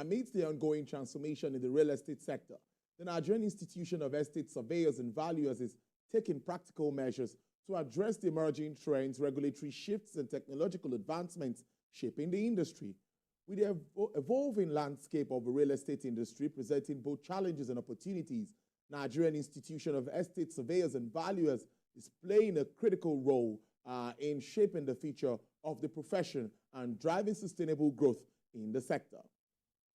amidst the ongoing transformation in the real estate sector, the Nigerian Institution of Estate Surveyors and Valuers is taking practical measures to address the emerging trends, regulatory shifts, and technological advancements shaping the industry. With the evolving landscape of the real estate industry presenting both challenges and opportunities, Nigerian Institution of Estate Surveyors and Valuers is playing a critical role in shaping the future of the profession and driving sustainable growth in the sector.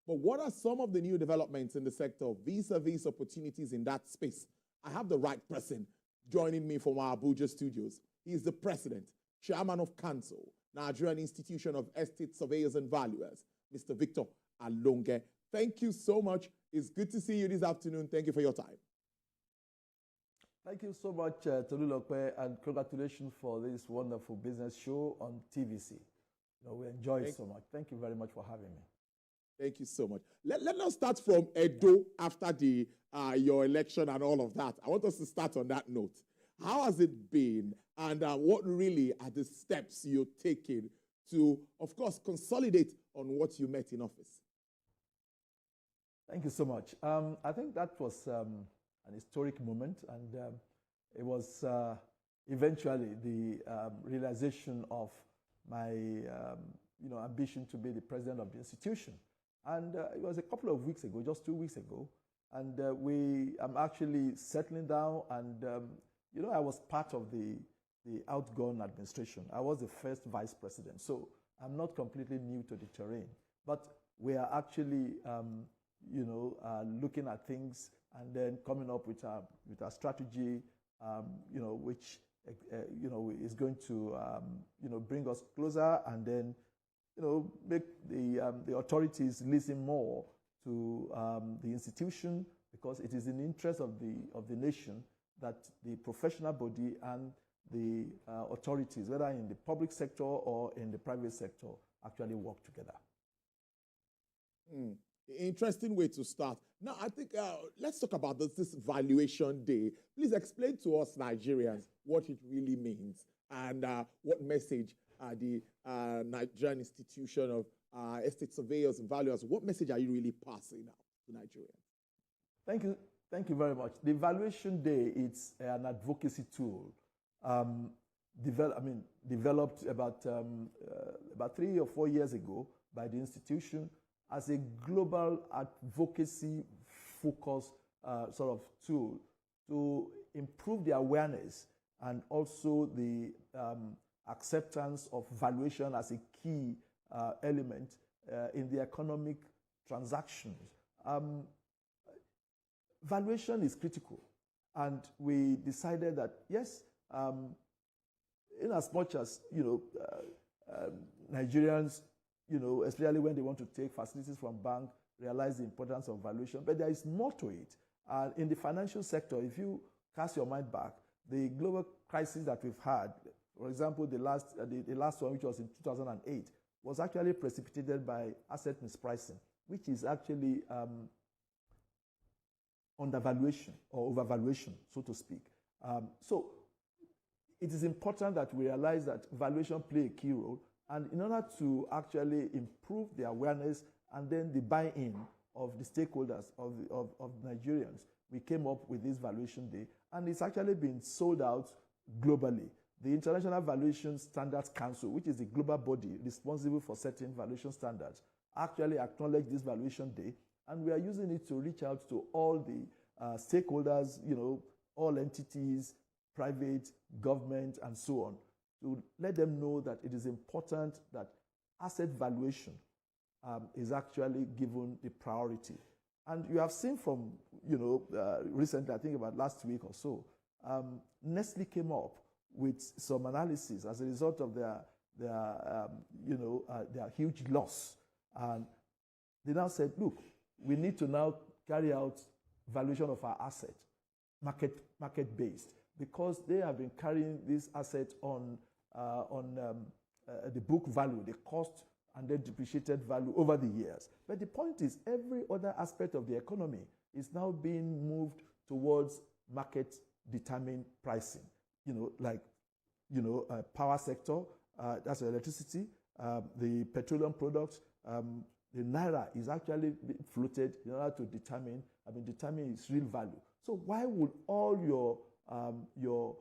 But what are some of the new developments in the sector vis-a-vis opportunities in that space? I have the right person joining me from our Abuja studios. He is the president, chairman of council, Nigerian Institution of Estate Surveyors and Valuers, Mr. Victor Alonge. Thank you so much. It's good to see you this afternoon. Thank you for your time. Thank you so much, Tolulope, and congratulations for this wonderful business show on TVC. We enjoy it so much. Thank you very much for having me. Thank you so much. Let us start from Edo after your election and all of that. I want us to start on that note. How has it been, and what really are the steps you're taking to, of course, consolidate on what you met in office? Thank you so much. I think that was an historic moment, and it was eventually the realization of my ambition to be the president of the institution. And it was a couple of weeks ago, just 2 weeks ago, and I'm actually settling down, and I was part of the outgone administration. I was the first vice president, so I'm not completely new to the terrain. But we are actually, looking at things and then coming up with a strategy, which is going to, bring us closer, and then, make the authorities listen more to the institution, because it is in the interest of the nation that the professional body and the authorities, whether in the public sector or in the private sector, actually work together. Interesting way to start. Now, I think let's talk about this Valuation Day. Please explain to us Nigerians what it really means, and what message the Nigerian Institution of Estate Surveyors and Valuers, what message are you really passing out to Nigerians? Thank you. Thank you very much. The Valuation Day, it's an advocacy tool developed about 3 or 4 years ago by the institution as a global advocacy-focused sort of tool to improve the awareness and also the acceptance of valuation as a key element in the economic transactions. Valuation is critical, and we decided that, yes, in as much as, Nigerians, especially when they want to take facilities from bank, realize the importance of valuation, but there is more to it. In the financial sector, if you cast your mind back, the global crisis that we've had, for example, the last one, which was in 2008, was actually precipitated by asset mispricing, which is actually undervaluation or overvaluation, so to speak. So it is important that we realize that valuation play a key role, and in order to actually improve the awareness and then the buy-in of the stakeholders of Nigerians, we came up with this Valuation Day, and it's actually been sold out globally. The International Valuation Standards Council, which is a global body responsible for setting valuation standards, actually acknowledged this Valuation Day, and we are using it to reach out to all the stakeholders, all entities, private, government, and so on, to let them know that it is important that asset valuation is actually given the priority. And you have seen from, recently, I think about last week or so, Nestle came up with some analysis as a result of their huge loss. And they now said, look, we need to now carry out valuation of our asset, market-based, because they have been carrying this asset on the book value, the cost and then depreciated value over the years. But the point is, every other aspect of the economy is now being moved towards market-determined pricing. Power sector, that's electricity, the petroleum products, the naira is actually floated in order to determine its real value. So why would all your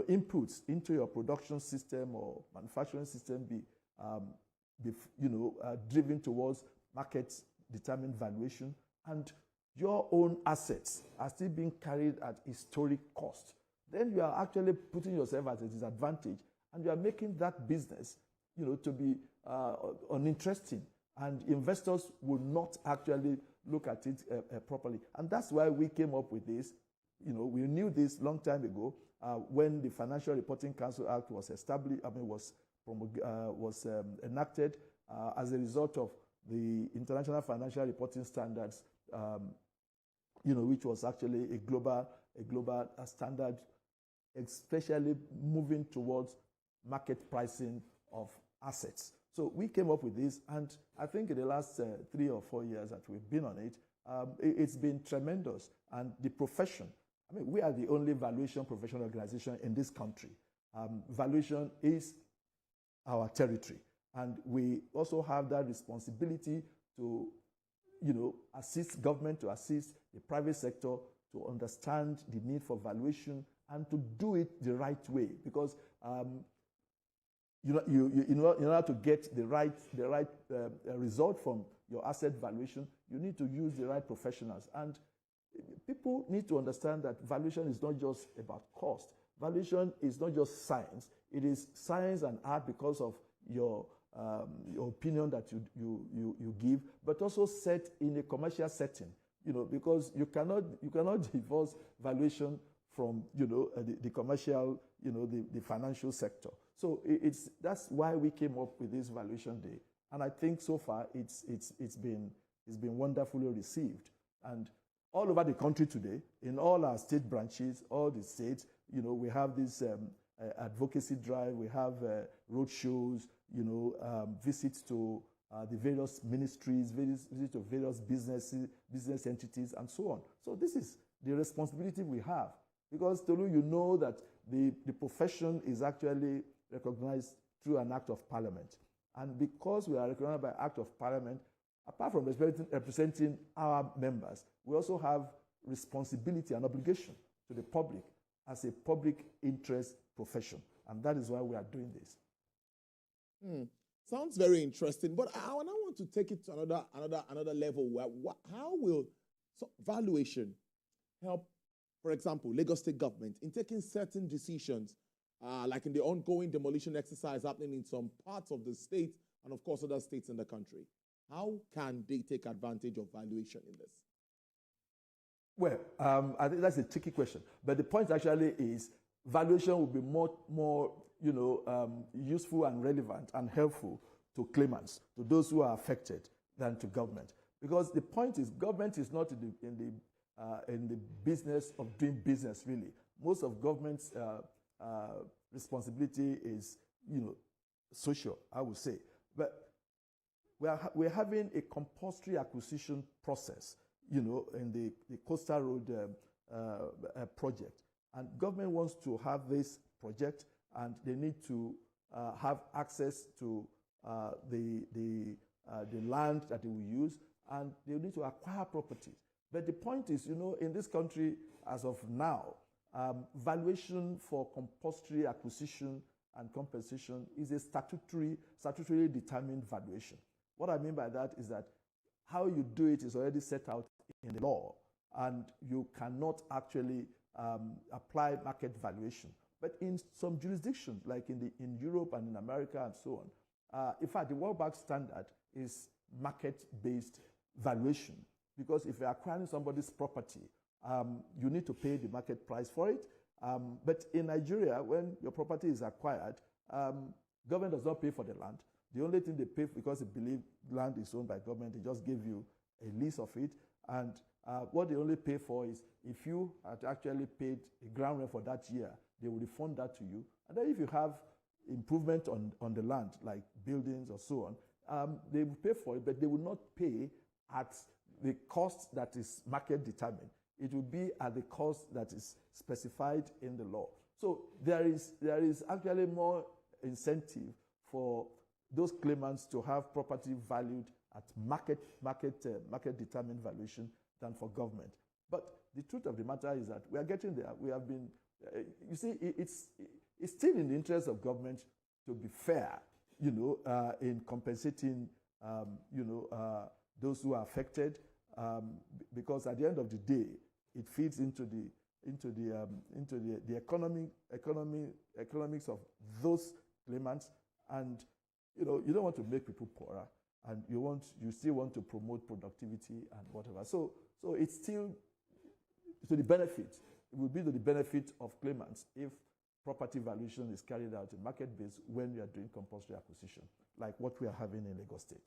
inputs into your production system or manufacturing system be driven towards market-determined valuation, and your own assets are still being carried at historic cost? Then you are actually putting yourself at a disadvantage, and you are making that business, to be uninteresting, and investors will not actually look at it properly. And that's why we came up with this. We knew this long time ago when the Financial Reporting Council Act was established. Was enacted as a result of the International Financial Reporting Standards, which was actually a global standard, especially moving towards market pricing of assets. So we came up with this, and I think in the last 3 or 4 years that we've been on it, it's been tremendous. And the profession, we are the only valuation professional organization in this country. Valuation is our territory, and we also have that responsibility to, assist government, to assist the private sector to understand the need for valuation and to do it the right way, because in order to get the right result from your asset valuation, you need to use the right professionals. And people need to understand that valuation is not just about cost. Valuation is not just science. It is science and art because of your opinion that you give, but also set in a commercial setting. Because you cannot divorce valuation from the commercial, the financial sector. So that's why we came up with this valuation day, and I think so far it's been wonderfully received. And all over the country today, in all our state branches, all the states, we have this advocacy drive, we have road shows, visits to the various ministries, visits to various business entities, and so on. So this is the responsibility we have, because Tolu, that the profession is actually recognized through an act of parliament. And because we are recognized by act of parliament, apart from representing our members, we also have responsibility and obligation to the public as a public interest profession. And that is why we are doing this. Sounds very interesting, but I want to take it to another level. How will valuation help, for example, Lagos State government in taking certain decisions, like in the ongoing demolition exercise happening in some parts of the state and, of course, other states in the country? How can they take advantage of valuation in this? Well, I think that's a tricky question. But the point actually is valuation will be more useful and relevant and helpful to claimants, to those who are affected, than to government. Because the point is, government is not in the business of doing business, really. Most of government's responsibility is, social, I would say. But we're having a compulsory acquisition process, in the Coastal Road project. And government wants to have this project, and they need to have access to the land that they will use, and they need to acquire properties. But the point is, in this country, as of now, valuation for compulsory acquisition and compensation is a statutorily determined valuation. What I mean by that is that how you do it is already set out in the law, and you cannot actually apply market valuation. But in some jurisdictions, like in Europe and in America and so on, in fact, the World Bank standard is market-based valuation, because if you're acquiring somebody's property, you need to pay the market price for it. But in Nigeria, when your property is acquired, government does not pay for the land. The only thing they pay, because they believe land is owned by government, they just give you a lease of it. And what they only pay for is, if you had actually paid a ground rent for that year, they will refund that to you. And then if you have improvement on the land, like buildings or so on, they will pay for it, but they will not pay at the cost that is market determined. It will be at the cost that is specified in the law. So there is actually more incentive for those claimants to have property valued at market determined valuation than for government. But the truth of the matter is that we are getting there. We have been, you see, it's still in the interest of government to be fair, in compensating, those who are affected, because at the end of the day, it feeds into the economics of those claimants, and you don't want to make people poorer, and you still want to promote productivity and whatever. So it's still to the benefit. It will be to the benefit of claimants if property valuation is carried out in market base when you are doing compulsory acquisition, like what we are having in Lagos State.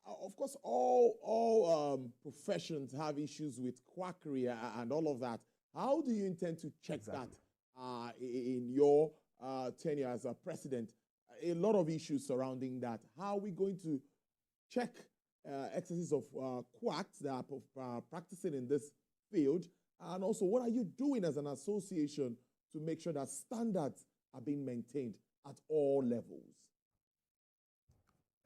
Of course, all professions have issues with quackery and all of that. How do you intend to check that in your tenure as a president? A lot of issues surrounding that. How are we going to check excesses of quacks that are practicing in this field? And also, what are you doing as an association to make sure that standards are being maintained at all levels?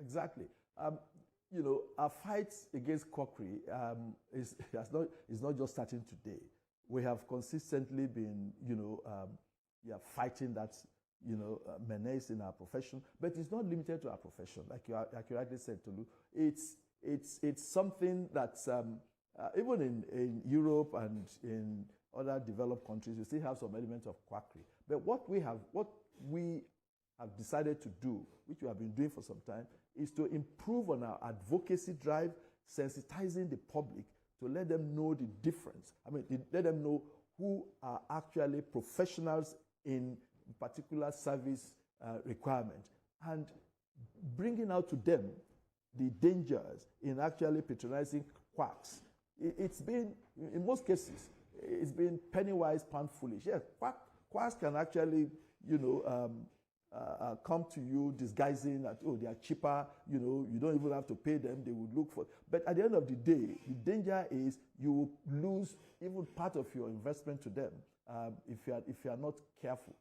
Exactly. Our fight against quackery is not just starting today. We have consistently been, fighting that, menace in our profession. But it's not limited to our profession, like you rightly said, Tolu. It's something that's even in Europe and in other developed countries, you still have some elements of quackery. But what we have decided to do, which we have been doing for some time, is to improve on our advocacy drive, sensitizing the public to let them know the difference. Let them know who are actually professionals in particular service requirement, and bringing out to them the dangers in actually patronizing quacks. It's been, in most cases, it's been penny wise, pound foolish. Yes, quacks can actually, come to you disguising that, they are cheaper, you don't even have to pay them, they would look for. But at the end of the day, the danger is you will lose even part of your investment to them if you are not careful.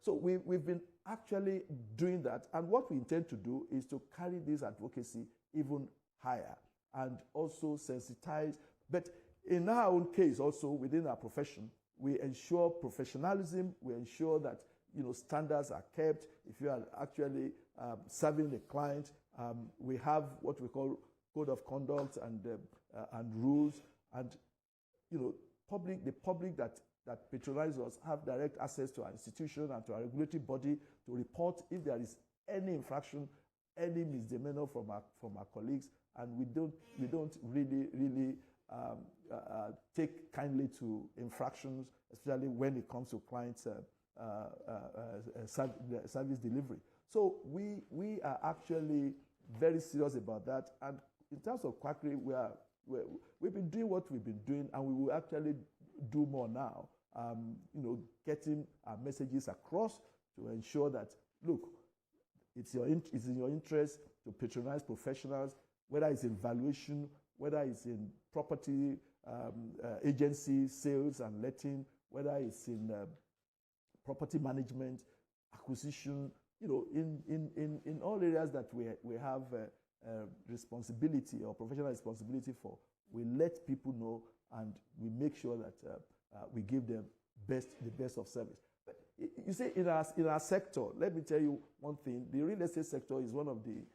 So we've been actually doing that, and what we intend to do is to carry this advocacy even higher and also sensitize. But in our own case, also within our profession, we ensure professionalism, we ensure that standards are kept. If you are actually serving the client, we have what we call code of conduct and rules, and the public that patronize us have direct access to our institution and to our regulatory body to report if there is any infraction, any misdemeanor from our colleagues, and we don't really take kindly to infractions, especially when it comes to clients' service delivery. So we are actually very serious about that. And in terms of quackery, we've been doing what we've been doing, and we will actually do more now. Getting our messages across to ensure that, look, it's in your interest to patronize professionals, whether it's in valuation, whether it's in property agency, sales and letting, whether it's in property management, acquisition, in all areas that we have responsibility or professional responsibility for, we let people know, and we make sure that we give them the best of service. But you see, in our sector, let me tell you one thing: the real estate sector is one of the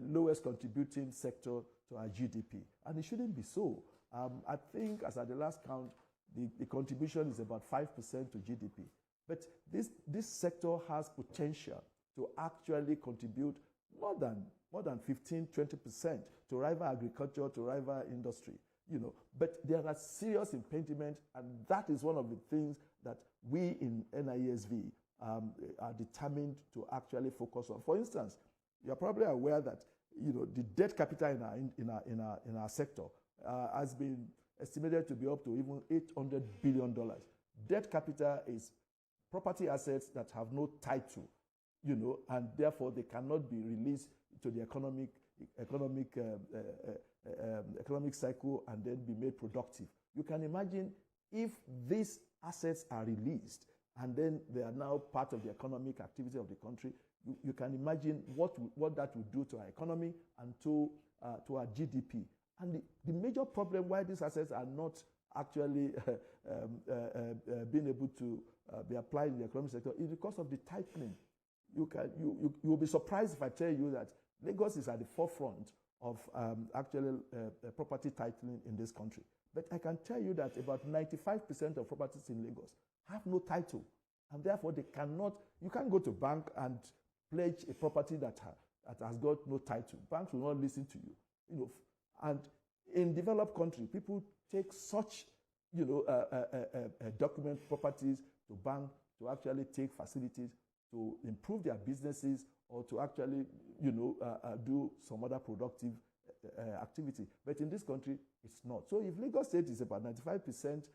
lowest contributing sector to our GDP, and it shouldn't be so. I think, as at the last count, the contribution is about 5% to GDP. But this sector has potential to actually contribute more than 15-20% to rival agriculture, to rival industry. But there are serious impediments, and that is one of the things that we in NIESV are determined to actually focus on. For instance, you're probably aware that the debt capital in our sector has been estimated to be up to even $800 billion. Debt capital is property assets that have no title, and therefore they cannot be released to the economic cycle and then be made productive. You can imagine if these assets are released and then they are now part of the economic activity of the country, you can imagine what that would do to our economy and to our GDP. And the major problem why these assets are not actually being able to be applied in the economic sector is because of the tightening. You will be surprised if I tell you that Lagos is at the forefront of actually property titling in this country. But I can tell you that about 95% of properties in Lagos have no title, and therefore they cannot. You can't go to bank and pledge a property that has got no title. Banks will not listen to you. You know, and in developed countries, people take such document properties to bank to actually take facilities to improve their businesses or to actually do some other productive activity. But in this country, it's not. So if Lagos State is about 95%,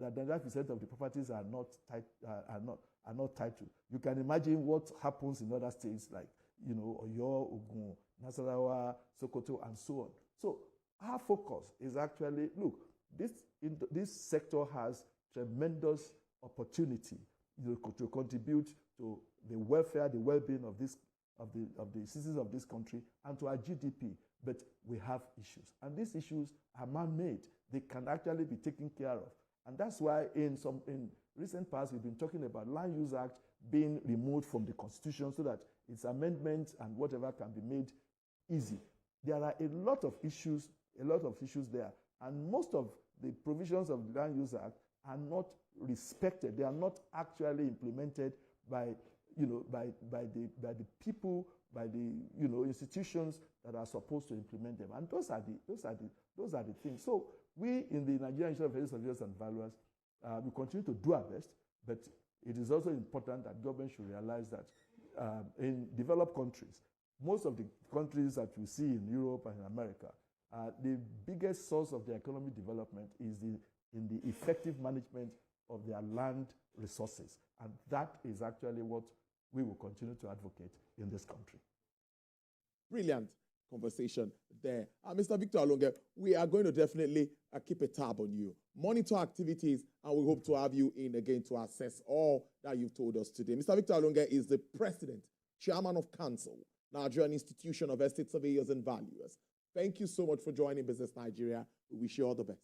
that 95% of the properties are not titled. You can imagine what happens in other states like Oyo, Ogun, Nasarawa, Sokoto, and so on. So our focus is actually, look, this sector has tremendous opportunity to contribute to the welfare, the well-being of the citizens of this country and to our GDP. But we have issues, and these issues are man-made. They can actually be taken care of, and that's why in recent past we've been talking about Land Use Act being removed from the Constitution so that its amendments and whatever can be made easy. There are a lot of issues there, and most of the provisions of the Land Use Act are not respected. They are not actually implemented by the people, by the institutions that are supposed to implement them. And those are the things. So we in the Nigerian Institute of Surveyors and Valuers, we continue to do our best, but it is also important that government should realize that in developed countries, most of the countries that we see in Europe and in America, the biggest source of their economic development is in the effective management of their land resources. And that is actually what we will continue to advocate in this country. Brilliant conversation there. Mr. Victor Alonge, we are going to definitely keep a tab on you, monitor activities, and we hope to have you in again to assess all that you've told us today. Mr. Victor Alonge is the President, Chairman of Council, Nigerian Institution of Estate Surveyors and Valuers. Thank you so much for joining Business Nigeria. We wish you all the best.